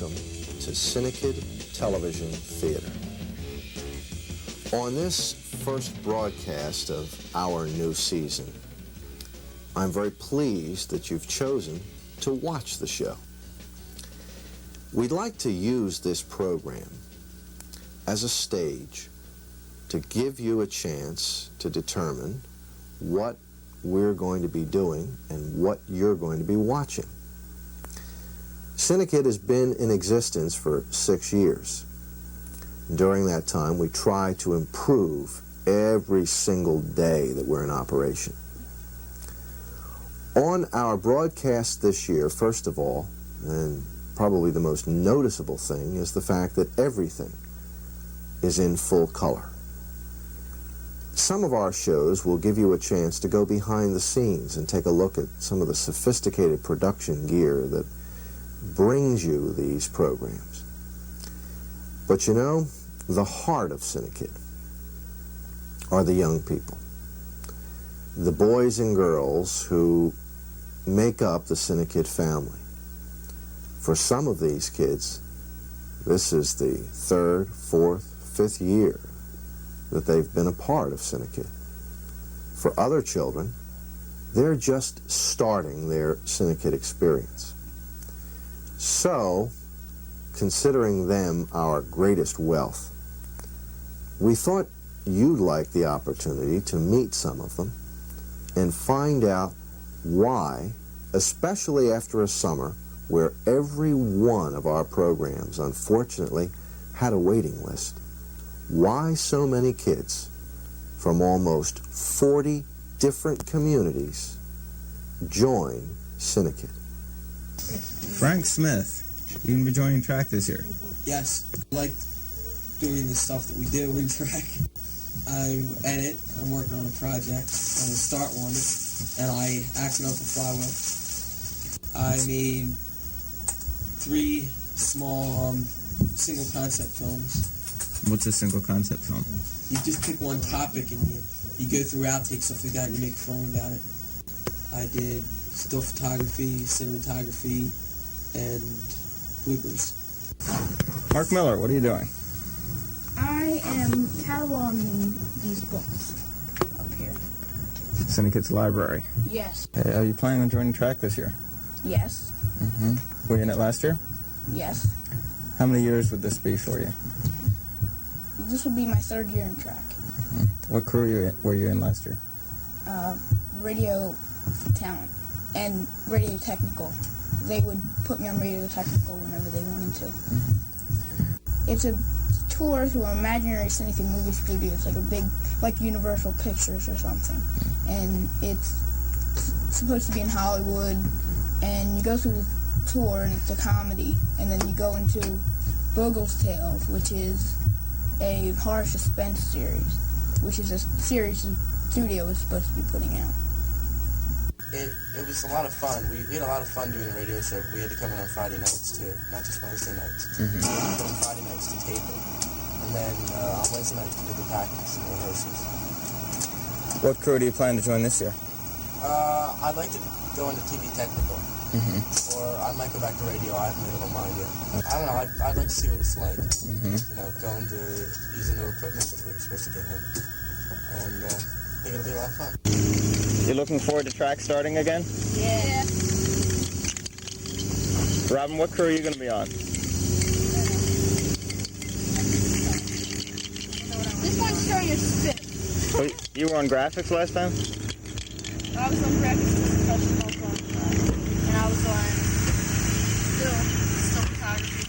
welcome to CINEKYD Television Theater. On this first broadcast of our new season, I'm very pleased that you've chosen to watch the show. We'd like to use this program as a stage to give you a chance to determine what we're going to be doing and what you're going to be watching. CINEKYD has been in existence for 6 years. During that time, we try to improve every single day that we're in operation. On our broadcast this year, first of all, and probably the most noticeable thing, is the fact that everything is in full color. Some of our shows will give you a chance to go behind the scenes and take a look at some of the sophisticated production gear that brings you these programs. But you know, the heart of CINEKYD are the young people, the boys and girls who make up the CINEKYD family. For some of these kids, this is the 3rd, 4th, 5th year that they've been a part of CINEKYD. For other children, they're just starting their CINEKYD experience. So, considering them our greatest wealth, we thought you'd like the opportunity to meet some of them and find out why, especially after a summer where every one of our programs, unfortunately, had a waiting list, why so many kids from almost 40 different communities join CINEKYD. Frank Smith, you going to be joining track this year? Yes, I like doing the stuff that we do in track. I edit, I'm working on a project, I'm going to start one, and I act and open flywheel. I made 3 small single concept films. What's a single concept film? You just pick one topic and you go through outtakes, stuff like that, and you make a film about it. I did still photography, cinematography, and bloopers. Mark Miller, what are you doing? I am cataloging these books up here. CINEKYD's library. Yes. Hey, are you planning on joining track this year? Yes. Were you in it last year? Yes. How many years would this be for you? This will be my 3rd year in track. What crew were you in last year? Radio talent and radio technical. They would put me on radio technical whenever they wanted to. It's a tour through an imaginary CINEKYD movie studio. It's like a big, like Universal Pictures or something. And it's supposed to be in Hollywood. And you go through the tour and it's a comedy. And then you go into Bogle's Tales, which is a horror suspense series, which is a series the studio was supposed to be putting out. It was a lot of fun. We had a lot of fun doing the radio show. We had to come in on Friday nights too, not just Wednesday nights. We had to come on Friday nights to tape it. And then on Wednesday nights we did the practice and rehearsals. What crew do you plan to join this year? I'd like to go into TV technical. Or I might go back to radio. I haven't made up my mind yet. I don't know. I'd like to see what it's like. You know, going to use the new equipment that we were supposed to get in. And I think it'll be a lot of fun. You looking forward to track starting again? Yeah. Robin, what crew are you going to be on? This one's showing a spit. You were on graphics last time? I was on graphics and professional and I was on still photography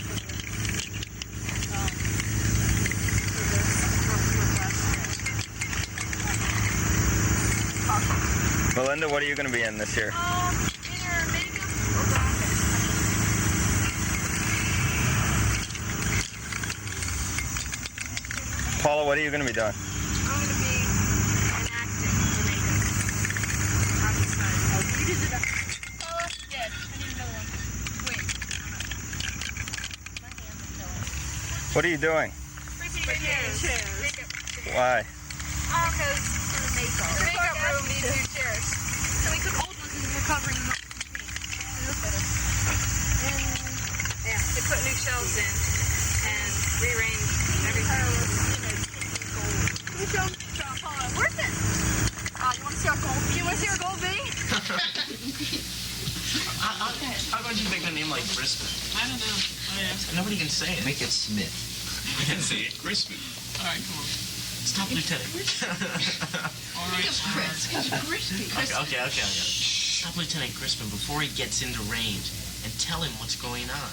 Melinda, what are you going to be in this year? Either makeup or graphics. Paula, what are you going to be doing? I'm going to be an acting or makeup. I'm excited. You did that. Paula? Yes, I need another one. Wait. My hands are killing. What are you doing? Chairs. Makeup. Why? Because for the makeup. The makeup room needs new chairs. So we took old ones and we're covering them up. They look better. And yeah. to put new shelves in and rearrange everything. New shelves, worth it. You want to see our gold? You want to see our gold bee? How about you make a name like Crispin? I don't know. Nobody can say it. Make it Smith. I can say it. Crispin. All right, come on. Stop, Lieutenant. All right. It's crispy. Okay. Stop Lieutenant Crispin before he gets into range and tell him what's going on.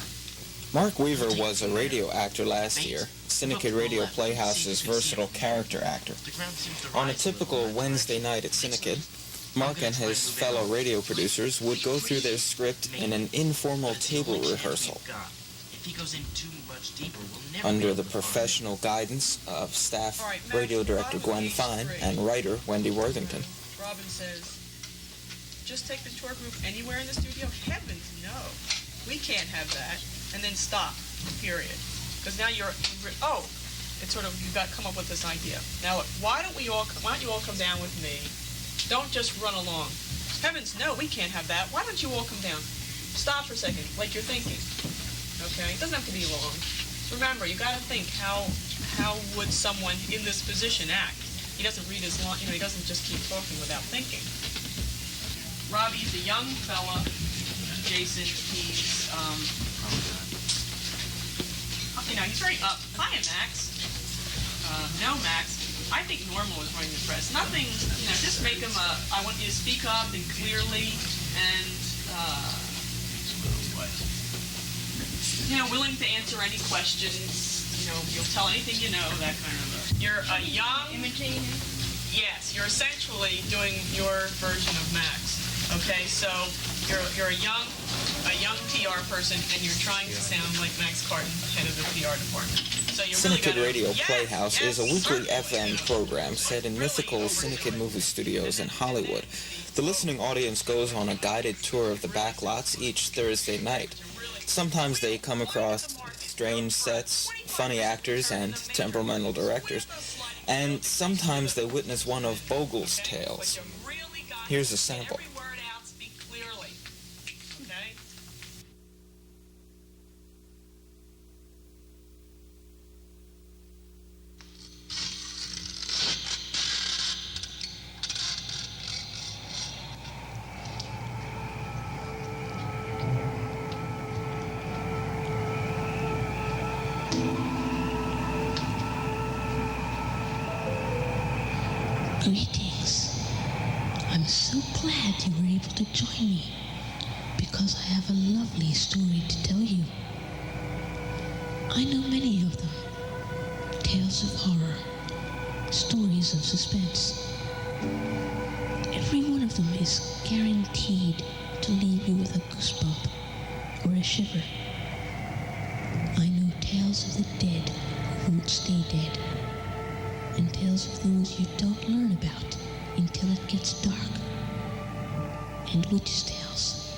Mark Weaver was a radio actor last year, CINEKYD Radio Playhouse's versatile character actor. On a typical Wednesday night at CINEKYD, Mark and his fellow radio producers would go through their script in an informal table rehearsal under the professional guidance of staff radio director Gwen Fine and writer Wendy Worthington. Robin says, just take the tour group anywhere in the studio? Heavens, no. We can't have that. And then stop, period. Because now it's sort of, you've got to come up with this idea. Now, why don't you all come down with me? Don't just run along. Heavens, no, we can't have that. Why don't you all come down? Stop for a second, like you're thinking. Okay? It doesn't have to be long. Remember, you got to think, how would someone in this position act? He doesn't read his line, he doesn't just keep talking without thinking. Robbie's a young fella. Jason, he's, he's very up. Hiya, Max. No, Max. I think normal is running the press. Nothing, just make him I want you to speak up and clearly and, willing to answer any questions. You'll tell anything you know, that kind of You're a young... Imitating? Yes, you're essentially doing your version of Max. Okay, so you're a young PR person, and you're trying to sound like Max Carton, head of the PR department. So you really CINEKYD Radio Playhouse is a weekly FM program set in mythical CINEKYD movie studios in Hollywood. The listening audience goes on a guided tour of the backlots each Thursday night. Sometimes they come across strange sets, funny actors, and temperamental directors, and sometimes they witness one of Bogle's tales. Here's a sample. Greetings. I'm so glad you were able to join me, because I have a lovely story to tell you. I know many of them. Tales of horror, stories of suspense. Every one of them is guaranteed to leave you with a goosebump or a shiver. I know tales of the dead who won't stay dead, and tales of those you don't learn about until it gets dark, and witches' tales,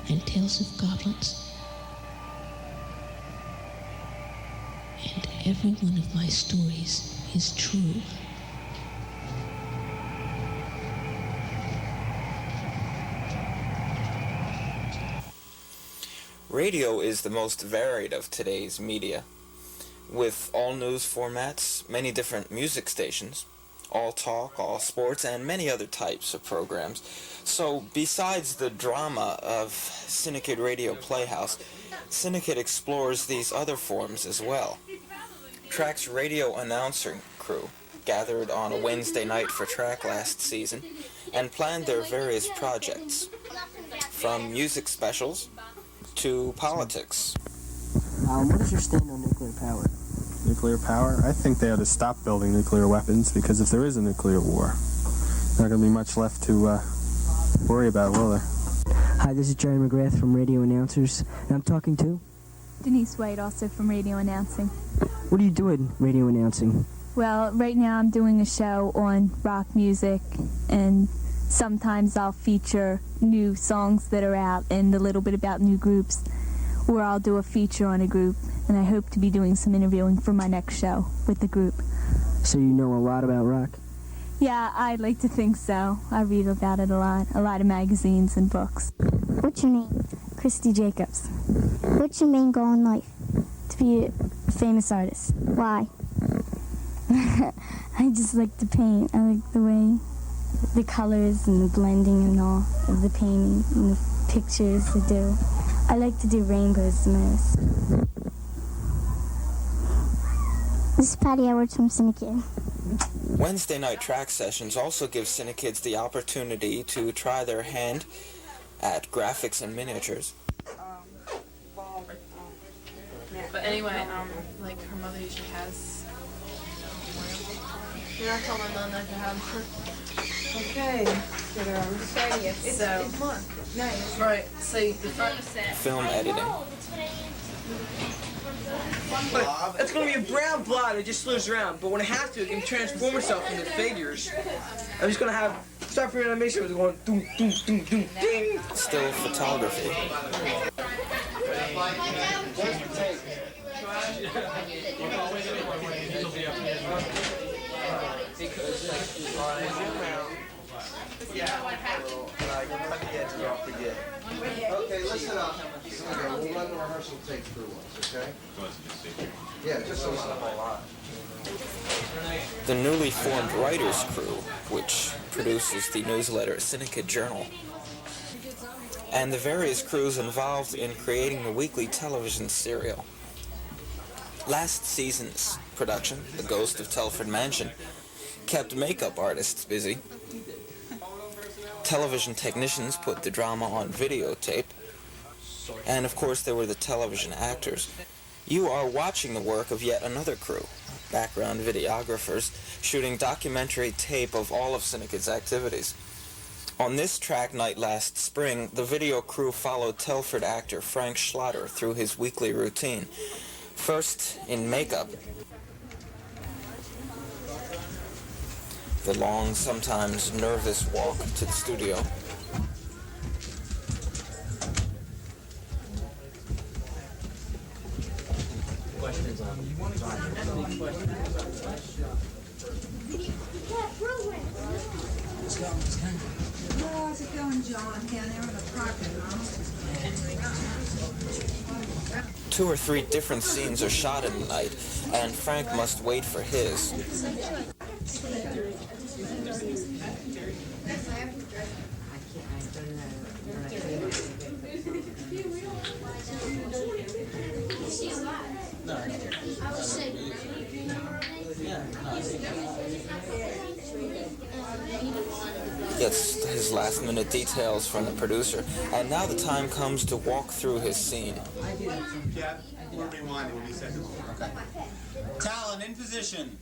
and tales of goblins. And every one of my stories is true. Radio is the most varied of today's media, with all news formats, many different music stations, all talk, all sports, and many other types of programs. So besides the drama of CINEKYD Radio Playhouse, CINEKYD explores these other forms as well. Track's radio announcing crew gathered on a Wednesday night for Track last season and planned their various projects, from music specials to politics. What is your stand on nuclear power? Nuclear power? I think they ought to stop building nuclear weapons, because if there is a nuclear war, there's not going to be much left to worry about, will there? Hi, this is Jerry McGrath from Radio Announcers, and I'm talking to... Denise White, also from Radio Announcing. What do you do in radio announcing? Well, right now I'm doing a show on rock music, and sometimes I'll feature new songs that are out and a little bit about new groups, or I'll do a feature on a group, and I hope to be doing some interviewing for my next show with the group. So you know a lot about rock? Yeah, I'd like to think so. I read about it a lot of magazines and books. What's your name? Christy Jacobs. What's your main goal in life? To be a famous artist. Why? I just like to paint. I like the way, the colors and the blending and all of the painting and the pictures I do. I like to do rainbows the most. This is Patty Edwards from CINEKYD. Wednesday night track sessions also give CINEKYDs the opportunity to try their hand at graphics and miniatures. But anyway, like her mother usually has. You're not telling my mom not to have one. Okay. So, nice. Right. So the front Film editing. But it's gonna be a brown blob that just slows around, but when it has to, it can transform itself into figures. I'm just gonna have start for animation with going doom doom doom doom ding. Still photography. Okay, listen up. Okay, we'll run the rehearsal tape through once, okay? Yeah, just a lot. The newly formed writers crew, which produces the newsletter CINEKYD Journal, and the various crews involved in creating the weekly television serial. Last season's production, The Ghost of Telford Mansion, kept makeup artists busy. Television technicians put the drama on videotape, and of course there were the television actors. You are watching the work of yet another crew, background videographers, shooting documentary tape of all of CINEKYD's activities. On this track night last spring, the video crew followed Telford actor Frank Schlatter through his weekly routine. First in makeup, the long, sometimes nervous walk to the studio. Questions on How's it going, John? Down there in the parking lot. 2 or 3 different scenes are shot in the night, and Frank must wait for his. Gets his last-minute details from the producer, and now the time comes to walk through his scene. Yeah, we'll rewind. We'll be seconds. Okay. Talon, in position.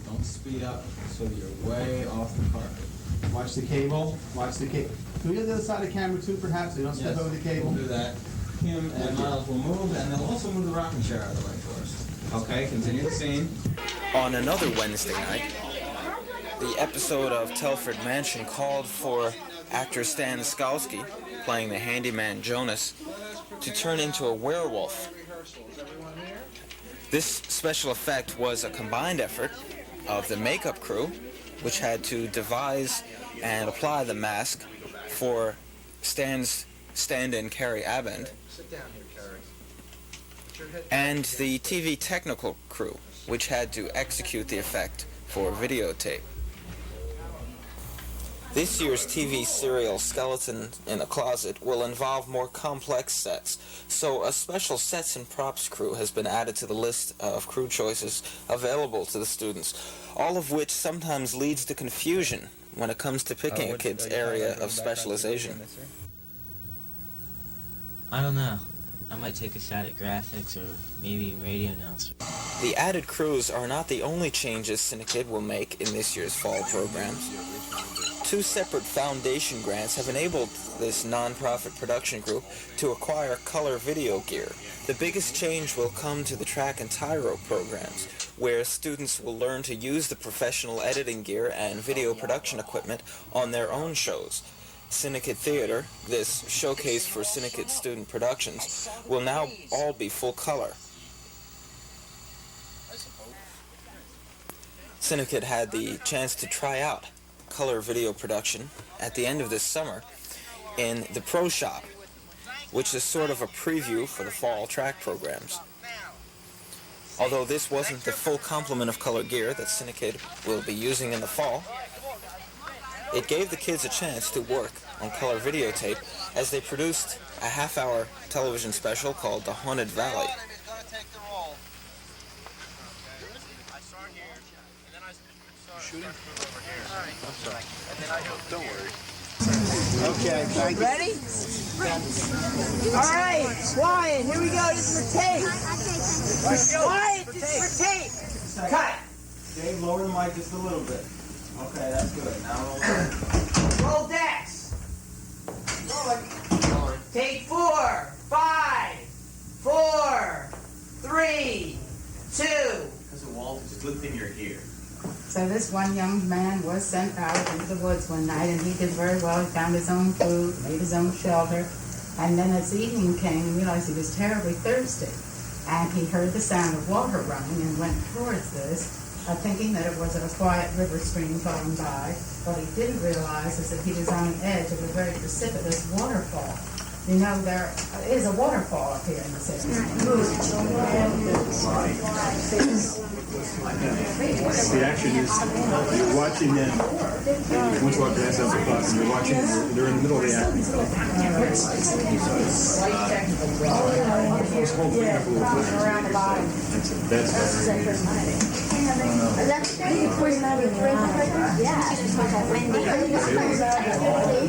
Don't speed up so you're way off the carpet. Watch the cable. Watch the cable. Can we get the other side of the camera too, perhaps? So you don't step over the cable. We'll do that. Kim and Miles will move, and they'll also move the rocking chair out of the way for us. Okay, continue the scene. On another Wednesday night, the episode of Telford Mansion called for actor Stan Skalski, playing the handyman Jonas, to turn into a werewolf. This special effect was a combined effort of the makeup crew, which had to devise and apply the mask for Stan's stand-in Carrie Abend, and the TV technical crew, which had to execute the effect for videotape. This year's TV serial Skeleton in a Closet will involve more complex sets, so a special sets and props crew has been added to the list of crew choices available to the students, all of which sometimes leads to confusion when it comes to picking a kid's area of specialization. I don't know. I might take a shot at graphics or maybe radio announcer. The added crews are not the only changes CINEKYD will make in this year's fall programs. 2 separate foundation grants have enabled this non-profit production group to acquire color video gear. The biggest change will come to the track and tyro programs, where students will learn to use the professional editing gear and video production equipment on their own shows. CINEKYD Theater, this showcase for CINEKYD student productions, will now all be full color. CINEKYD had the chance to try out color video production at the end of this summer in the Pro Shop which is sort of a preview for the fall track programs. Although this wasn't the full complement of color gear that CINEKYD will be using in the fall, it gave the kids a chance to work on color videotape as they produced a half-hour television special called The Haunted Valley. Don't worry. Okay, thank you. Ready? All right, quiet. Here we go. This is for tape. Quiet. This is for tape. Cut. Dave, lower the mic just a little bit. Okay, that's good. Now roll decks. Take 4, 5, 4, 3, 2. Because of Walt, it's a good thing you're here. So this one young man was sent out into the woods one night, and he did very well. He found his own food, made his own shelter, and then as evening came, he realized he was terribly thirsty. And he heard the sound of water running and went towards this, thinking that it was a quiet river stream flowing by. What he didn't realize is that he was on the edge of a very precipitous waterfall. You know, there is a waterfall up here in the city. The action is you're watching them. Once walk past up the bus, and you're watching them. They're in the middle of the act.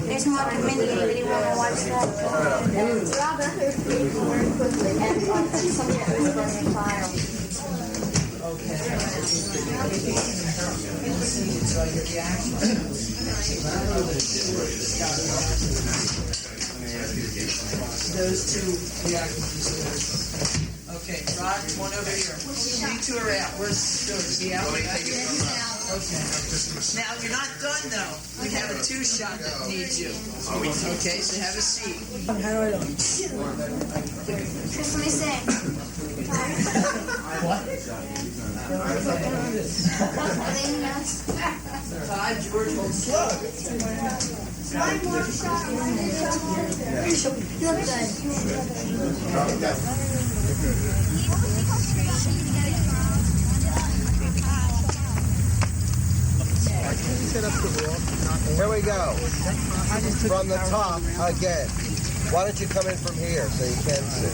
There's more than Mindy. Anybody want to watch that? Those two reactions. Okay, Rod, one over here. You two are out. Where's Stuart? Is he out? Okay. Now, you're not done, though. We have a 2-shot that needs you. Okay, so have a seat. How do I look? Just let me say. What? Todd, George, hold slow. One more shot. You look Here we go. From the top again. Why don't you come in from here so you can see?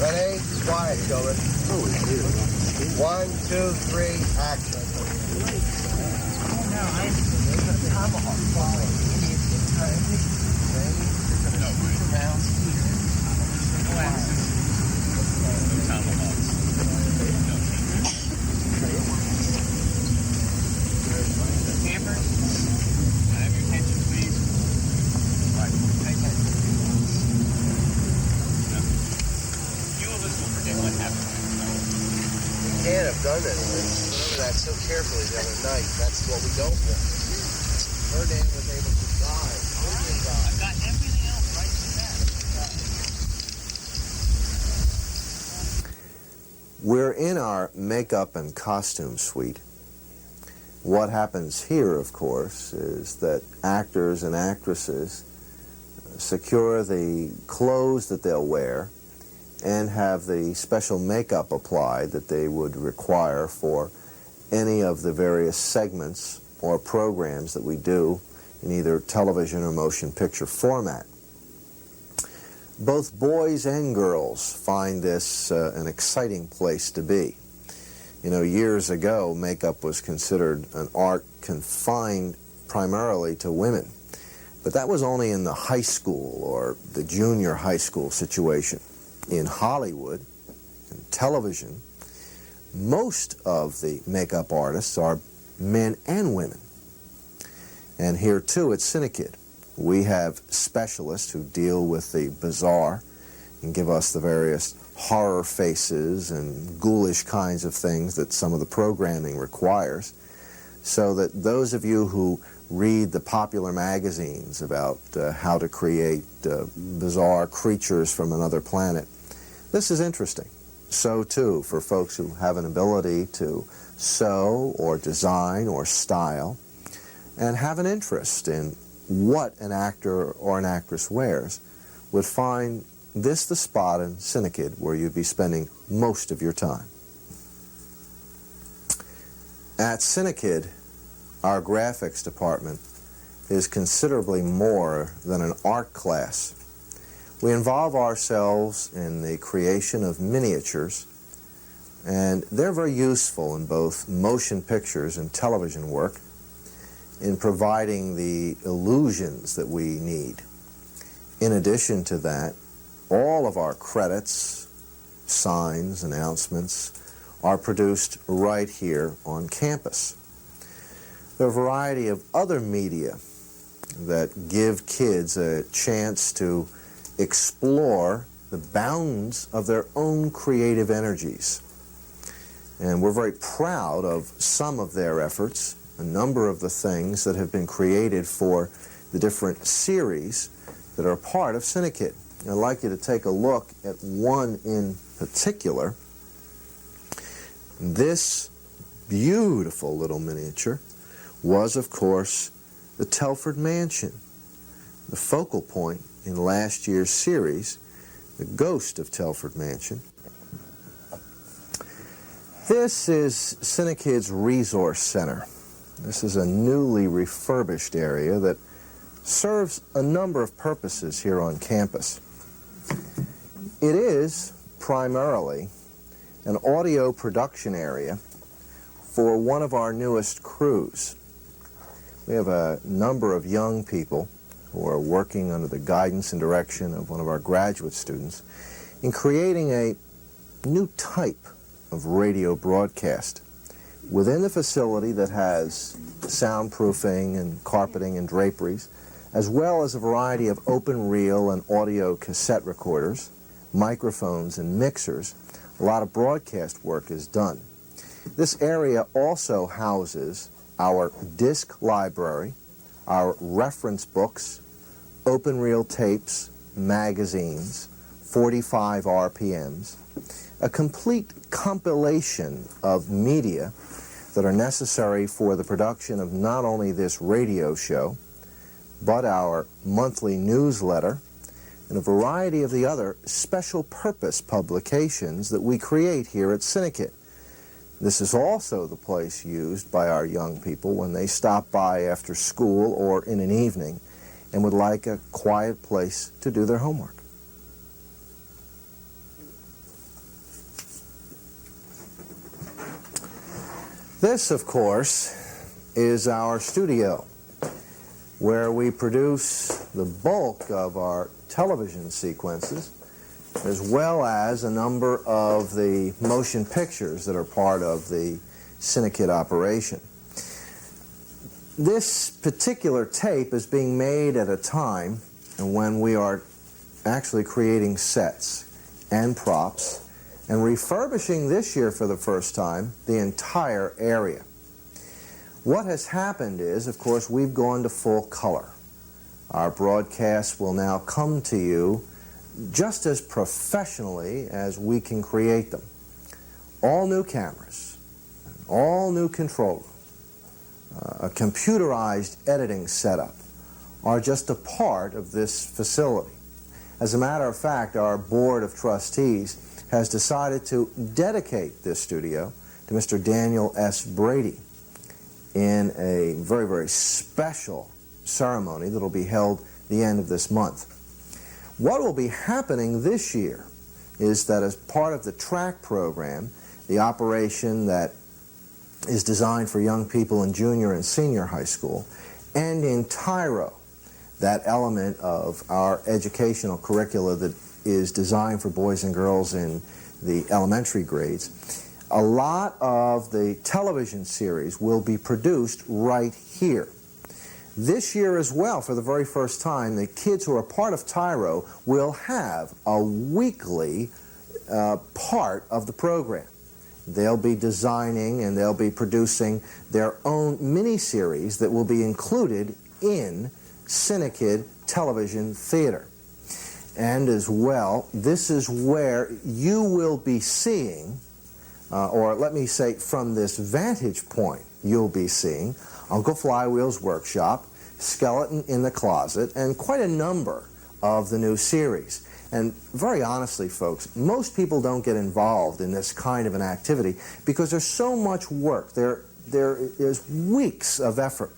Ready? Quiet, children. 1, 2, 3, action. Can't have done this. Remember that so carefully the other night. That's what we don't want. Ferdinand was able to die. I've got everything else right to that. We're in our makeup and costume suite. What happens here, of course, is that actors and actresses secure the clothes that they'll wear and have the special makeup applied that they would require for any of the various segments or programs that we do in either television or motion picture format. Both boys and girls find this an exciting place to be. You know, years ago, makeup was considered an art confined primarily to women. But that was only in the high school or the junior high school situation. In Hollywood and television, most of the makeup artists are men and women. And here too at CINEKYD, we have specialists who deal with the bizarre and give us the various horror faces and ghoulish kinds of things that some of the programming requires, so that those of you who read the popular magazines about how to create bizarre creatures from another planet, this is interesting. So too for folks who have an ability to sew or design or style and have an interest in what an actor or an actress wears would find this the spot in CINEKYD where you'd be spending most of your time. At CINEKYD, our graphics department is considerably more than an art class. We involve ourselves in the creation of miniatures, and they're very useful in both motion pictures and television work in providing the illusions that we need. In addition to that, all of our credits, signs, announcements are produced right here on campus. There are a variety of other media that give kids a chance to explore the bounds of their own creative energies. And we're very proud of some of their efforts, a number of the things that have been created for the different series that are part of CINEKYD. I'd like you to take a look at one in particular. This beautiful little miniature was, of course, the Telford Mansion, the focal point in last year's series, The Ghost of Telford Mansion. This is CINEKYD's Resource Center. This is a newly refurbished area that serves a number of purposes here on campus. It is primarily an audio production area for one of our newest crews. We have a number of young people who are working under the guidance and direction of one of our graduate students in creating a new type of radio broadcast within the facility that has soundproofing and carpeting and draperies, as well as a variety of open reel and audio cassette recorders, microphones and mixers. A lot of broadcast work is done. This area also houses our disc library, our reference books, open reel tapes, magazines, 45 RPMs, a complete compilation of media that are necessary for the production of not only this radio show, but our monthly newsletter and a variety of the other special purpose publications that we create here at CINEKYD. This is also the place used by our young people when they stop by after school or in an evening and would like a quiet place to do their homework. This, of course, is our studio, where we produce the bulk of our television sequences, as well as a number of the motion pictures that are part of the CINEKYD operation. This particular tape is being made at a time when we are actually creating sets and props and refurbishing this year for the first time the entire area. What has happened is, of course, we've gone to full color. Our broadcasts will now come to you just as professionally as we can create them. All new cameras, all new control room, a computerized editing setup are just a part of this facility. As a matter of fact, our board of trustees has decided to dedicate this studio to Mr. Daniel S. Brady in a very, very special ceremony that will be held the end of this month. What will be happening this year is that as part of the track program, the operation that is designed for young people in junior and senior high school, and in Tyro, that element of our educational curricula that is designed for boys and girls in the elementary grades, a lot of the television series will be produced right here. This year as well, for the very first time, the kids who are part of Tyro will have a weekly part of the program. They'll be designing and they'll be producing their own mini-series that will be included in CINEKYD Television Theater. And as well, this is where you will be seeing, or let me say from this vantage point, you'll be seeing Uncle Flywheel's workshop, Skeleton in the Closet, and quite a number of the new series. And very honestly, folks, most people don't get involved in this kind of an activity because there's so much work. There is weeks of effort.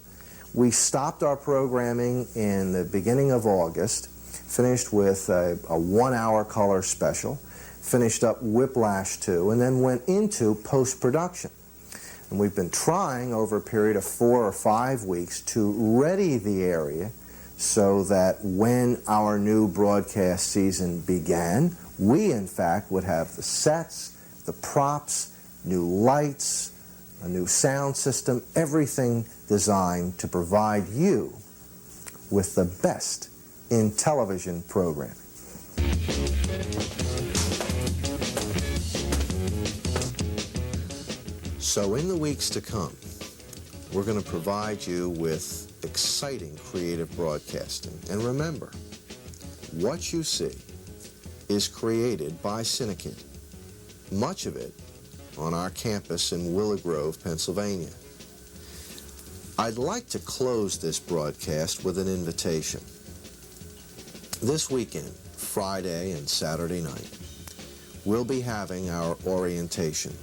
We stopped our programming in the beginning of August, finished with a 1-hour color special, finished up Whiplash 2, and then went into post-production. And we've been trying over a period of 4 or 5 weeks to ready the area so that when our new broadcast season began, we in fact would have the sets, the props, new lights, a new sound system, everything designed to provide you with the best in television programming. So in the weeks to come, we're going to provide you with exciting creative broadcasting. And remember, what you see is created by CINEKYD, much of it on our campus in Willow Grove, Pennsylvania. I'd like to close this broadcast with an invitation. This weekend, Friday and Saturday night, we'll be having our orientation.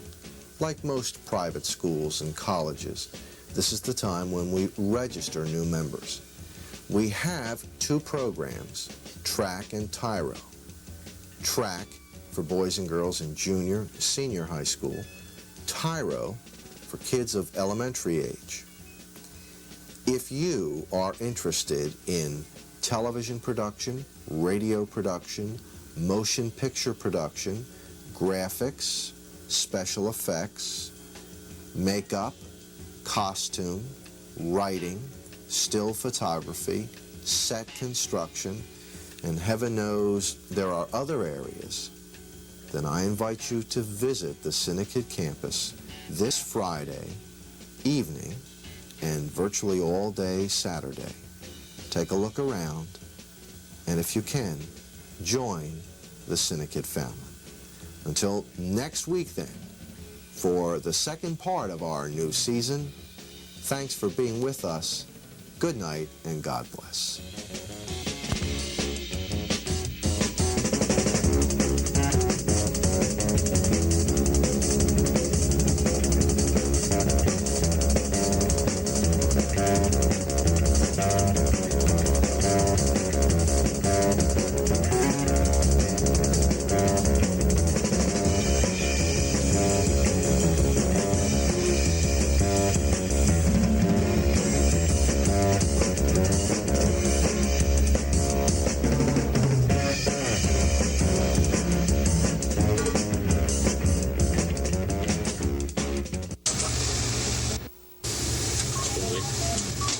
Like most private schools and colleges, this is the time when we register new members. We have 2 programs, track and Tyro. Track for boys and girls in junior, senior high school. Tyro for kids of elementary age. If you are interested in television production, radio production, motion picture production, graphics, special effects, makeup, costume, writing, still photography, set construction, and heaven knows there are other areas, then I invite you to visit the CINEKYD campus this Friday evening and virtually all day Saturday. Take a look around, and if you can, join the CINEKYD family. Until next week then, for the second part of our new season, thanks for being with us. Good night and God bless.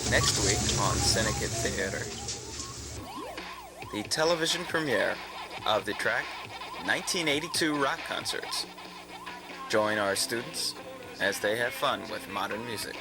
Next week on CINEKYD Theater, the television premiere of the track 1982 rock concerts. Join our students as they have fun with modern music.